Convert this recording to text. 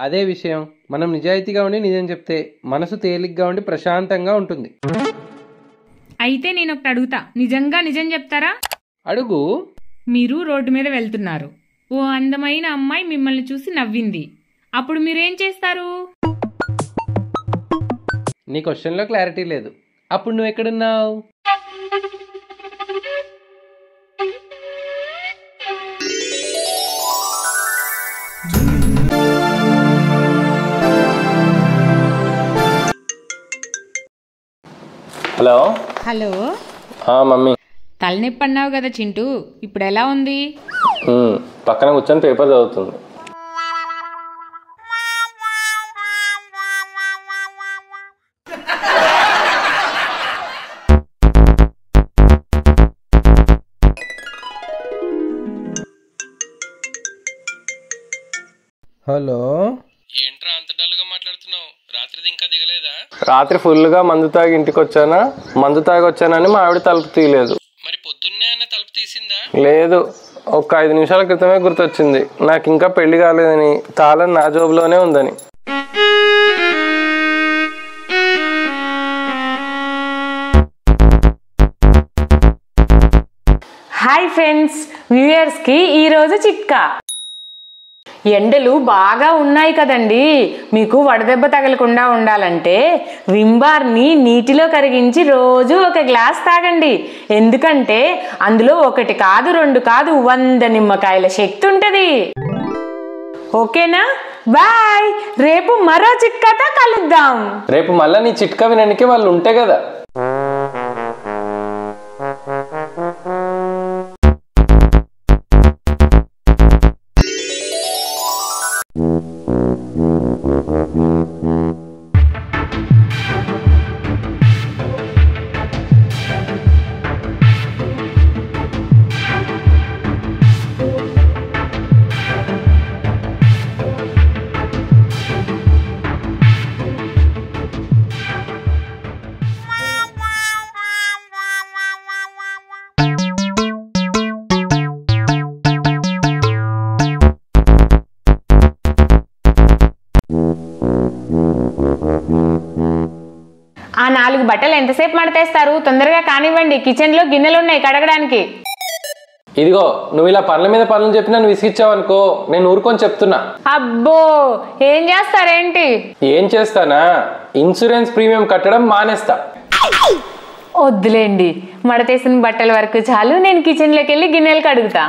అదే విషయం మనం నిజాయితీగా ఉండి నిజం చెప్తే మనసు తేలిగ్గా ఉండి ప్రశాంతంగా ఉంటుంది. అయితే నేను ఒకటి అడుగుతా, నిజంగా నిజం చెప్తారా? అడుగు. మీరు రోడ్డు మీద వెళ్తున్నారు, ఓ అందమైన అమ్మాయి మిమ్మల్ని చూసి నవ్వింది, అప్పుడు మీరేం చేస్తారు? నీ క్వశ్చన్లో క్లారిటీ లేదు. అప్పుడు నువ్వు ఎక్కడున్నావు? Hello hello, mummy. తలనొప్పి అన్నావు కదా చింటూ, ఇప్పుడు ఎలా ఉంది? పక్కన కూర్చొని పేపర్ చదువుతుంది. హలో, ఏంట్రా అంత డల్గా మాట్లాడుతున్నావు? రాత్రిది ఇంకా దిగలేదా? రాత్రి ఫుల్గా మందు తాగి ఇంటికి వచ్చానా, మందు తాగి వచ్చానని మా ఆవిడ తలుపు తీయలేదు. మరి పొద్దున్నే అన్న తలుపు తీసిందా? లేదు, ఒక 5 నిమిషాల క్రితమే గుర్తొచ్చింది నాకు ఇంకా పెళ్లి కాలేదని, తాళం నా జోబులోనే ఉందని. హాయ్ ఫ్రెండ్స్, న్యూ ఇయర్స్కి ఈరోజు చిట్కా. ఎండలు బాగా ఉన్నాయి కదండి, మీకు వడదెబ్బ తగలకుండా ఉండాలంటే వింబార్ని నీటిలో కరిగించి రోజు ఒక గ్లాస్ తాగండి. ఎందుకంటే అందులో 1 కాదు 2 కాదు 100 నిమ్మకాయల శక్తి ఉంటుంది. ఓకేనా? బాయ్. రేపు మరో చిట్కాతో కలుద్దాం. రేపు మళ్ళీ నీ చిట్కా వినడానికి వాళ్ళు ఉంటే కదా. ఆ 4 బట్టలు ఎంతసేపు మడతేస్తారు? తొందరగా కానివ్వండి, కిచెన్లో గిన్నెలు ఉన్నాయి కడగడానికి. ఇదిగో, నువ్వు ఇలా పనుల మీద పనులు చెప్పినా నువ్వు విసిగిచ్చావు అనుకో, నేను ఊరుకొని చెప్తున్నా. అబ్బో, ఏం చేస్తారేంటి? ఏం చేస్తానా, ఇన్సూరెన్స్ ప్రీమియం కట్టడం మానేస్తా. వద్దులేండి, మడతేసిన బట్టల వరకు చాలు, నేను కిచెన్లోకి వెళ్ళి గిన్నెలు కడుగుతా.